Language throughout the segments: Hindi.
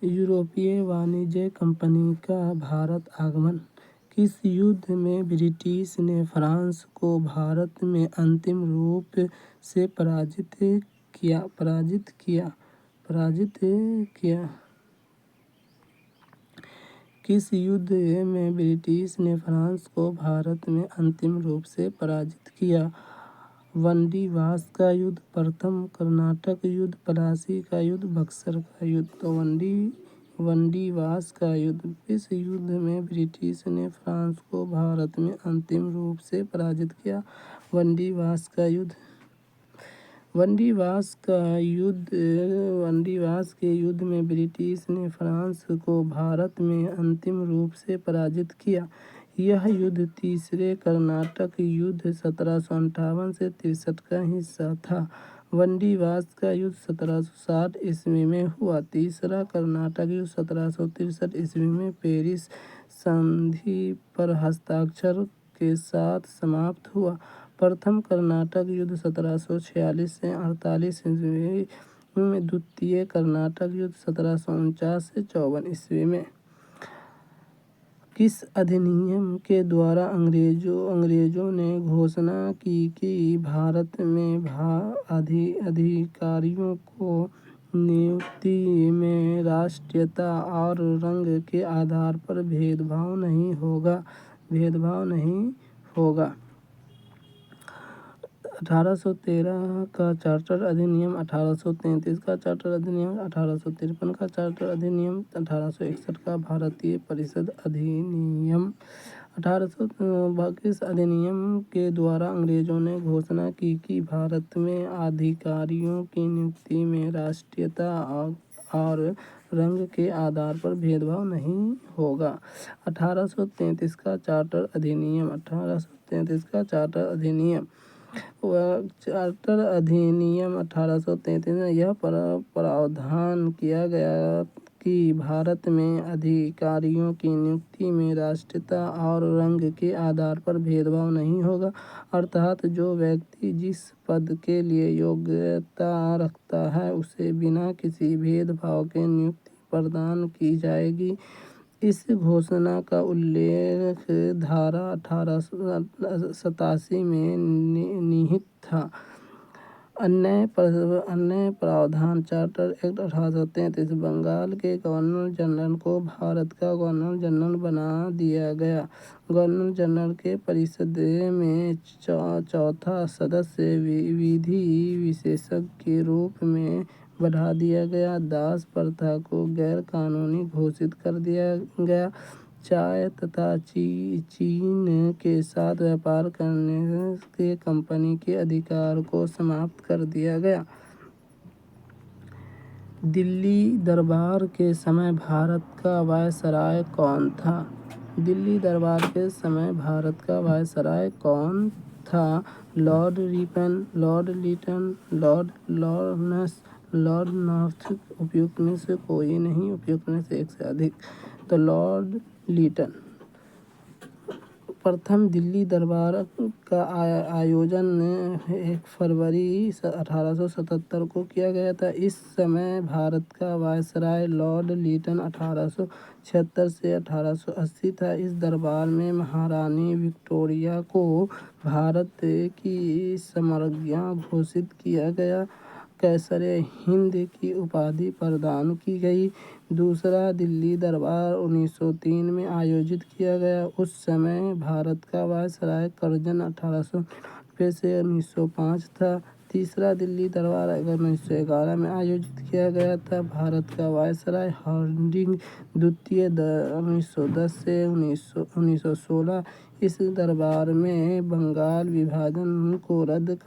यूरोपीय वाणिज्य कंपनी का भारत आगमन। किस युद्ध में ब्रिटिश ने फ्रांस को भारत में अंतिम रूप से पराजित किया? किस युद्ध में ब्रिटिश ने फ्रांस को भारत में अंतिम रूप से पराजित किया? वंडीवास का युद्ध, प्रथम कर्नाटक युद्ध, प्लासी का युद्ध, बक्सर का युद्ध। तो वंडीवास का युद्ध। इस युद्ध में ब्रिटिश ने फ्रांस को भारत में अंतिम रूप से पराजित किया। वंडीवास का युद्ध। वंडीवास के युद्ध में ब्रिटिश ने फ्रांस को भारत में अंतिम रूप से पराजित किया। यह युद्ध तीसरे कर्नाटक युद्ध 1758 से 63 का हिस्सा था। वंडीवास का युद्ध 1760 ईस्वी में हुआ। तीसरा कर्नाटक युद्ध 1763 ईस्वी में पेरिस संधि पर हस्ताक्षर के साथ समाप्त हुआ। प्रथम कर्नाटक युद्ध 1746 से 48 ईस्वी में। द्वितीय कर्नाटक युद्ध 1749 से 54 ईस्वी में। किस अधिनियम के द्वारा अंग्रेजों ने घोषणा की कि भारत में अधिकारियों को नियुक्ति में राष्ट्रीयता और रंग के आधार पर भेदभाव नहीं होगा? 1813 का चार्टर अधिनियम, 1833 का चार्टर अधिनियम, 1853 का चार्टर अधिनियम, 1861 का भारतीय परिषद अधिनियम। किस अधिनियम के द्वारा अंग्रेजों ने घोषणा की कि भारत में अधिकारियों की नियुक्ति में राष्ट्रीयता और रंग के आधार पर भेदभाव नहीं होगा? 1833 का चार्टर अधिनियम। 1833 का चार्टर अधिनियम। चार्टर अधिनियम 1833 में यह प्रावधान किया गया कि भारत में अधिकारियों की नियुक्ति में राष्ट्रीयता और रंग के आधार पर भेदभाव नहीं होगा। अर्थात जो व्यक्ति जिस पद के लिए योग्यता रखता है उसे बिना किसी भेदभाव के नियुक्ति प्रदान की जाएगी। इस घोषणा का उल्लेख धारा 1887 में निहित था। अन्य प्रावधान। चार्टर एक्ट 1833 बंगाल के गवर्नर जनरल को भारत का गवर्नर जनरल बना दिया गया। गवर्नर जनरल के परिषद में चौथा सदस्य विधि विशेषज्ञ के रूप में बढ़ा दिया गया। दास प्रथा को गैर कानूनी घोषित कर दिया गया। चाय तथा चीन के साथ व्यापार करने के कंपनी के अधिकार को समाप्त कर दिया गया। दिल्ली दरबार के समय भारत का वायसराय कौन था? दिल्ली दरबार के समय भारत का वायसराय कौन था? Lord Ripon, lord Lytton, lord Lawrence, lord North. उपयुक्त में से कोई नहीं, उपयुक्त में से एक से अधिक। तो लॉर्ड लिटन। प्रथम दिल्ली दरबार का आयोजन 1 फरवरी 1877 को किया गया था। इस समय भारत का वायसराय लॉर्ड लिटन 1876 से 1880 था। इस दरबार में महारानी विक्टोरिया को भारत की सम्राज्ञी घोषित किया गया। कैसरे हिंद की उपाधि प्रदान की गई। दूसरा दिल्ली दरबार 1903 में आयोजित किया गया। उस समय भारत का वायसराय कर्जन 1899 से 1905 था। तीसरा दिल्ली दरबार 1911 में आयोजित किया गया था। भारत का वायसराय हार्डिंग द्वितीय 1910 से 1916। इस दरबार में बंगाल विभाजन को रद्द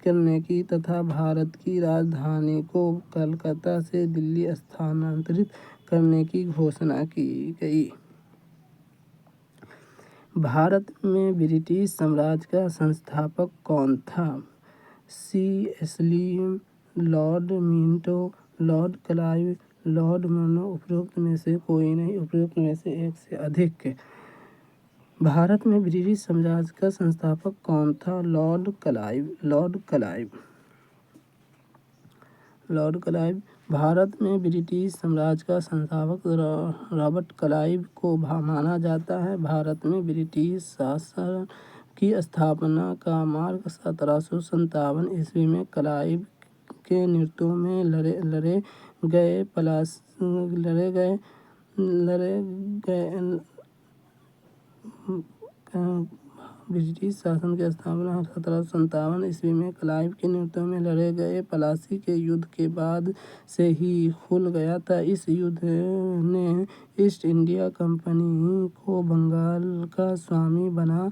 करने की तथा भारत की राजधानी को कलकत्ता से दिल्ली स्थानांतरित करने की घोषणा की गई। भारत में ब्रिटिश साम्राज्य का संस्थापक कौन था? C.S. Lord Minto, Lord Clive, Lord mono. उपरोक्त में से कोई नहीं, उपरोक्त में से एक से अधिक। भारत में ब्रिटिश साम्राज्य का संस्थापक कौन था? Lord Clive, Lord Clive. Lord Clive. Bharat में ब्रिटिश साम्राज्य का संस्थापक रॉबर्ट क्लाइव को माना जाता है। भारत में ब्रिटिश शासन की स्थापना का मार्ग 1757 ईस्वी में क्लाइव के नेतृत्व में लड़े गए ब्रिटिश शासन की स्थापना 1757 ईस्वी में क्लाइव के नेतृत्व में लड़े गए प्लासी के युद्ध के बाद से ही खुल गया था। इस युद्ध ने ईस्ट इंडिया कंपनी को बंगाल का स्वामी बना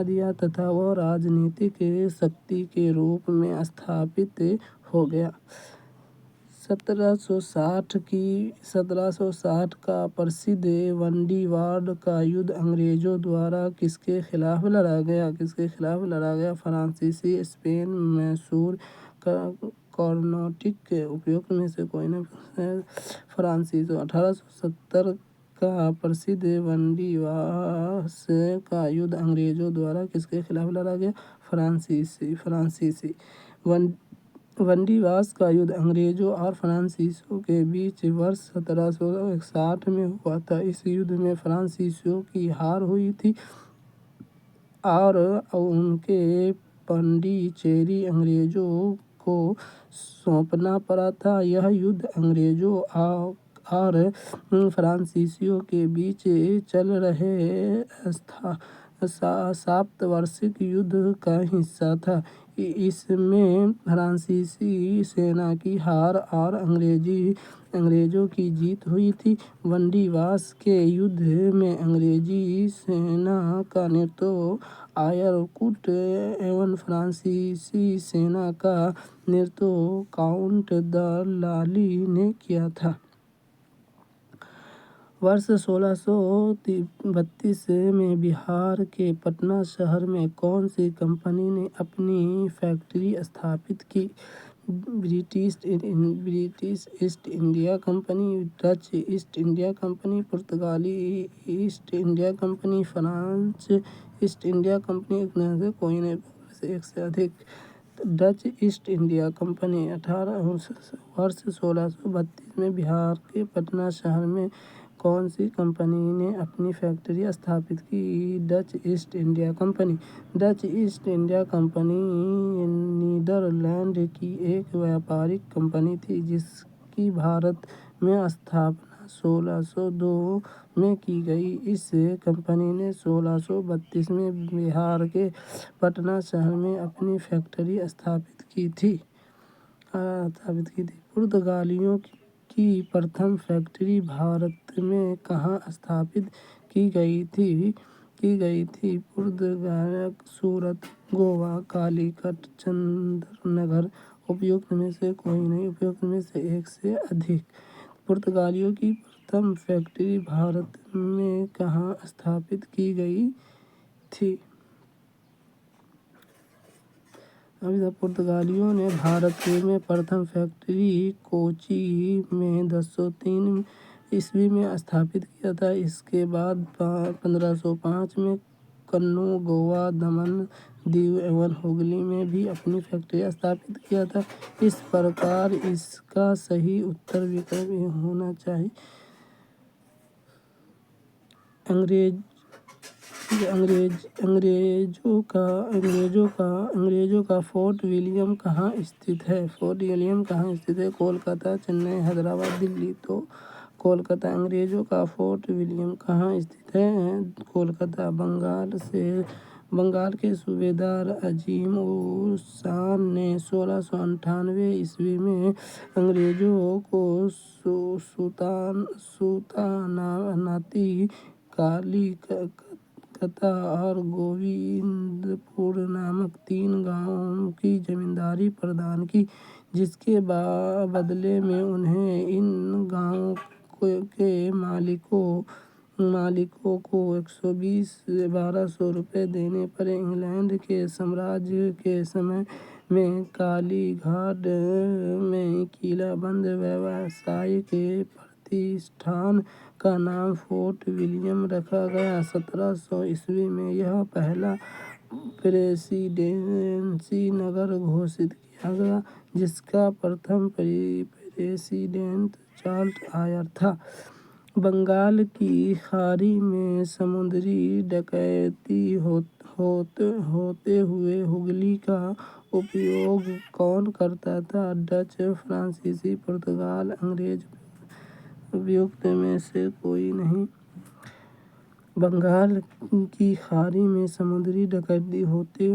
दिया तथा वह राजनीतिक शक्ति के रूप में स्थापित हो गया। 1760 का प्रसिद्ध वंडीवाड़ का युद्ध अंग्रेजों द्वारा किसके खिलाफ लड़ा गया? फ्रांसीसी, स्पेन, मैसूर, कर्नाटिक। उपयुक्त में से कोई नहीं। फ्रांसीसी। 1870 का प्रसिद्ध वंडीवाड़ का युद्ध अंग्रेजों द्वारा किसके खिलाफ लड़ा गया? फ्रांसीसी। वंडीवाड़ का युद्ध अंग्रेजों और फ्रांसीसियों के बीच वर्ष 1761 में हुआ था। इस युद्ध में फ्रांसीसियों की हार हुई थी और उनके पांडिचेरी अंग्रेजों को सौंपना पड़ा था। यह युद्ध अंग्रेजों और फ्रांसीसियों के बीच चल रहे 7 वार्षिक युद्ध का हिस्सा था। इसमें फ्रांसीसी सेना की हार और अंग्रेजों की जीत हुई थी। वंडीवाड़ के युद्ध में अंग्रेजी सेना का नेतृत्व आयारकुट एवं फ्रांसीसी सेना का नेतृत्व काउंट द लाली ने किया था। वर्ष 1632 में बिहार के पटना शहर में कौन सी कंपनी ने अपनी फैक्ट्री स्थापित की? British East India company, Dutch East India Company, पुर्तगाली East India Company, France East India Company. कोई नहीं, एक से अधिक। Dutch East India Company. वर्ष 1632 में बिहार के पटना शहर में कौन सी कंपनी ने अपनी फैक्ट्री स्थापित की? Dutch East India company. Dutch East India company Netherland की एक व्यापारिक कंपनी थी जिसकी भारत में स्थापना 1602 में की गई। इस कंपनी ने 1632 में बिहार के पटना शहर में अपनी फैक्ट्री स्थापित की थी। पुर्तगालियों की प्रथम फैक्ट्री भारत में कहाँ स्थापित की गई थी? पुर्तगाल, सूरत, गोवा, कालीकट, चंदनगर। उपयुक्त में से कोई नहीं, उपयुक्त में से एक से अधिक। पुर्तगालियों की प्रथम फैक्ट्री भारत में कहाँ स्थापित की गई थी? पुर्तगालियों ने भारत में प्रथम फैक्ट्री कोची में 1503 ईस्वी में स्थापित किया था। इसके बाद 1505 में कन्नूर, गोवा, दमन, दीव एवं हुगली में भी अपनी फैक्ट्री स्थापित किया था। इस प्रकार इसका सही उत्तर विकल्प होना चाहिए। अंग्रेजों का फोर्ट विलियम कहाँ स्थित है? कोलकाता, चेन्नई, हैदराबाद, दिल्ली। तो कोलकाता। अंग्रेजों का फोर्ट विलियम कहाँ स्थित है? कोलकाता। बंगाल के सूबेदार अजीम उल शान ने 1698 ईस्वी में अंग्रेजों को सुल्तानाती कलिकता और गोविंदपुर नामक 3 गांवों की जमींदारी प्रदान की, जिसके बदले में उन्हें इन गांवों के मालिकों को 120,1200 रुपये देने पड़े। इंग्लैंड के साम्राज्य के समय में कालीघाट में किलाबंद व्यावसायिक प्रतिष्ठान का नाम फोर्ट विलियम रखा गया। 1700 ईस्वी में यह पहला प्रेसिडेंसी नगर घोषित किया गया, जिसका प्रथम प्रेसिडेंट चार्ल्स आयर था। बंगाल की खाड़ी में समुद्री डकैती होते हुए हुगली का उपयोग कौन करता था? डच, फ्रांसीसी, पुर्तगाल, अंग्रेज। उपयुक्त में से कोई नहीं। बंगाल की खाड़ी में समुद्री डकैती होते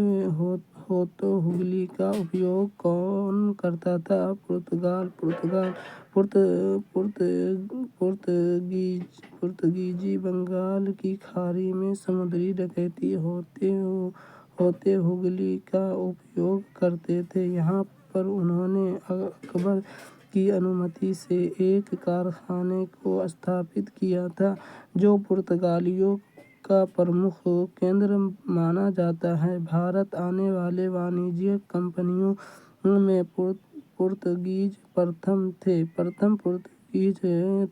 हुगली का उपयोग कौन करता था? पुर्तगाल। पुर्तगीजी बंगाल की खाड़ी में समुद्री डकैती होते हुगली का उपयोग करते थे। यहाँ पर उन्होंने अकबर की अनुमति से एक कारखाने को स्थापित किया था, जो पुर्तगालियों का प्रमुख केंद्र माना जाता है। भारत आने वाले वाणिज्यिक कंपनियों में पुर्तगीज प्रथम थे। प्रथम पुर्तगीज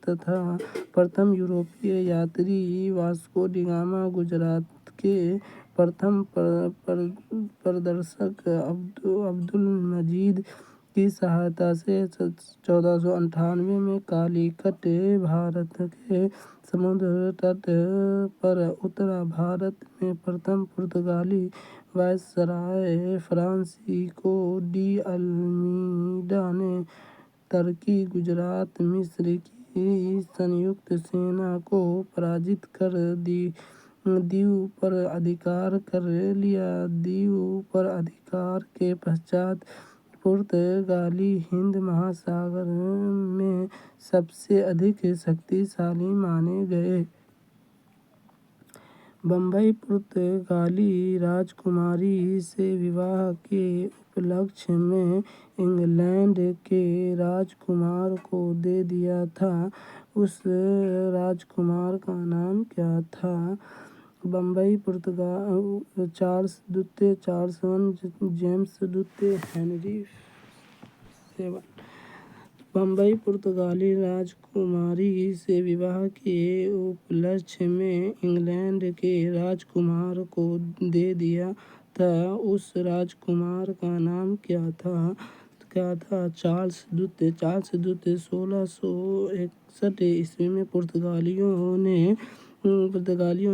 तथा प्रथम यूरोपीय यात्री वास्को डी गामा, गुजरात के प्रथम प्रदर्शक अब्दुल मजीद की सहायता से 1498 में कालीकट भारत के समुद्र तट पर उतरा। भारत में प्रथम पुर्तगाली वायसराय फ्रांसिस्को डी अल्मीडा ने तुर्की, गुजरात, मिस्र की संयुक्त सेना को पराजित कर दीव पर अधिकार कर लिया। दीव पर अधिकार के पश्चात पुर्तगाली हिंद महासागर में सबसे अधिक शक्तिशाली माने गए। बम्बई पुर्तगाली राजकुमारी से विवाह के उपलक्ष्य में इंग्लैंड के राजकुमार को दे दिया था। उस राजकुमार का नाम क्या था? बम्बई पुर्तगाल चार्ल्स द्वितीय, चार्ल्स I, जेम्स द्वितीय, हेनरी 7। बम्बई पुर्तगाली राजकुमारी से विवाह के उपलक्ष्य में इंग्लैंड के राजकुमार को दे दिया था। उस राजकुमार का नाम क्या था? चार्ल्स द्वितीय। 1661 ईस्वी में पुर्तगालियों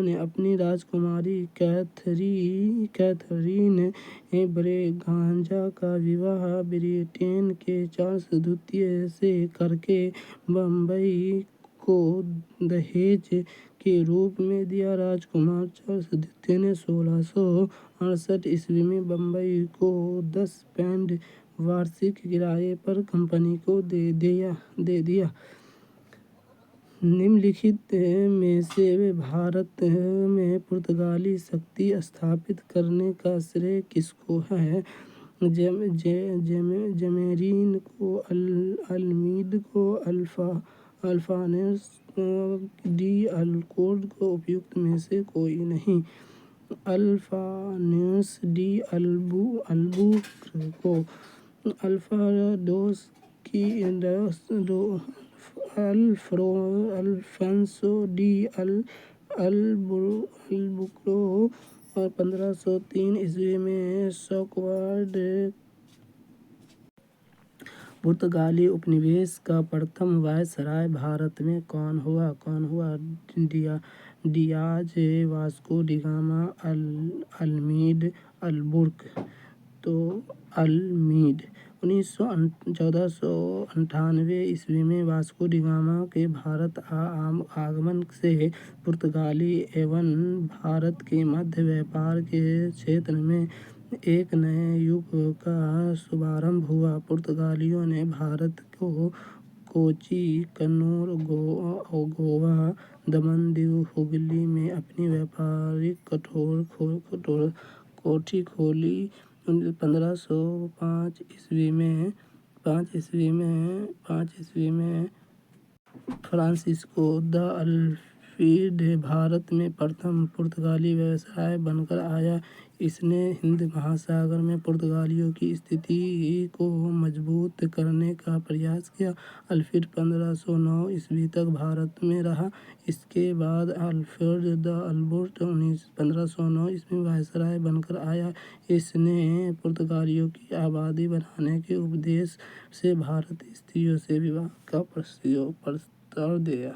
ने अपनी राजकुमारी कैथरीन ब्रेगांजा का विवाह ब्रिटेन के चार्ल्स द्वितीय से करके बम्बई को दहेज के रूप में दिया। राजकुमार चार्ल्स द्वितीय ने 1668 ईस्वी में बम्बई को 10 पाउंड वार्षिक किराए पर कंपनी को दे दिया। निम्नलिखित में से भारत में पुर्तगाली शक्ति स्थापित करने का श्रेय किसको है? जमेरीन को, अल्मीड को, अल्फानेस डी अल्बुर्क को। उपयुक्त में से कोई नहीं। अल्फानेस डी अल्बुर्क को। अल्फाडोस की अल्फांसो डी अल्बुर्क 1503 ईस्वी में स्कॉटलैंड। पुर्तगाली उपनिवेश का प्रथम वायसराय भारत में कौन हुआ? Dias Vasco da Gama, Almeida, Albuquerque. Almeida. 1498 ईस्वी में वास्को डी गामा के भारत आगमन से पुर्तगाली एवं भारत के मध्य व्यापार के क्षेत्र में एक नए युग का शुभारंभ हुआ। पुर्तगालियों ने भारत को कोची, कन्नौज, गोवा, दमन, दीव, हुगली में अपनी व्यापारिक कोठी खोली। 1505 ईस्वी में फ्रांसिस्को द अल्फ्रेड भारत में प्रथम पुर्तगाली वायसराय बनकर आया। इसने हिंद महासागर में पुर्तगालियों की स्थिति को मजबूत करने का प्रयास किया। अल्फ्रेड 1509 ईस्वी तक भारत में रहा। इसके बाद अल्फ्रेड द अल्बर्ट 1509 ईस्वी में वायसराय बनकर आया। इसने पुर्तगालियों की आबादी बढ़ाने के उद्देश्य से भारतीय स्त्रियों से विवाह का प्रस्ताव दिया।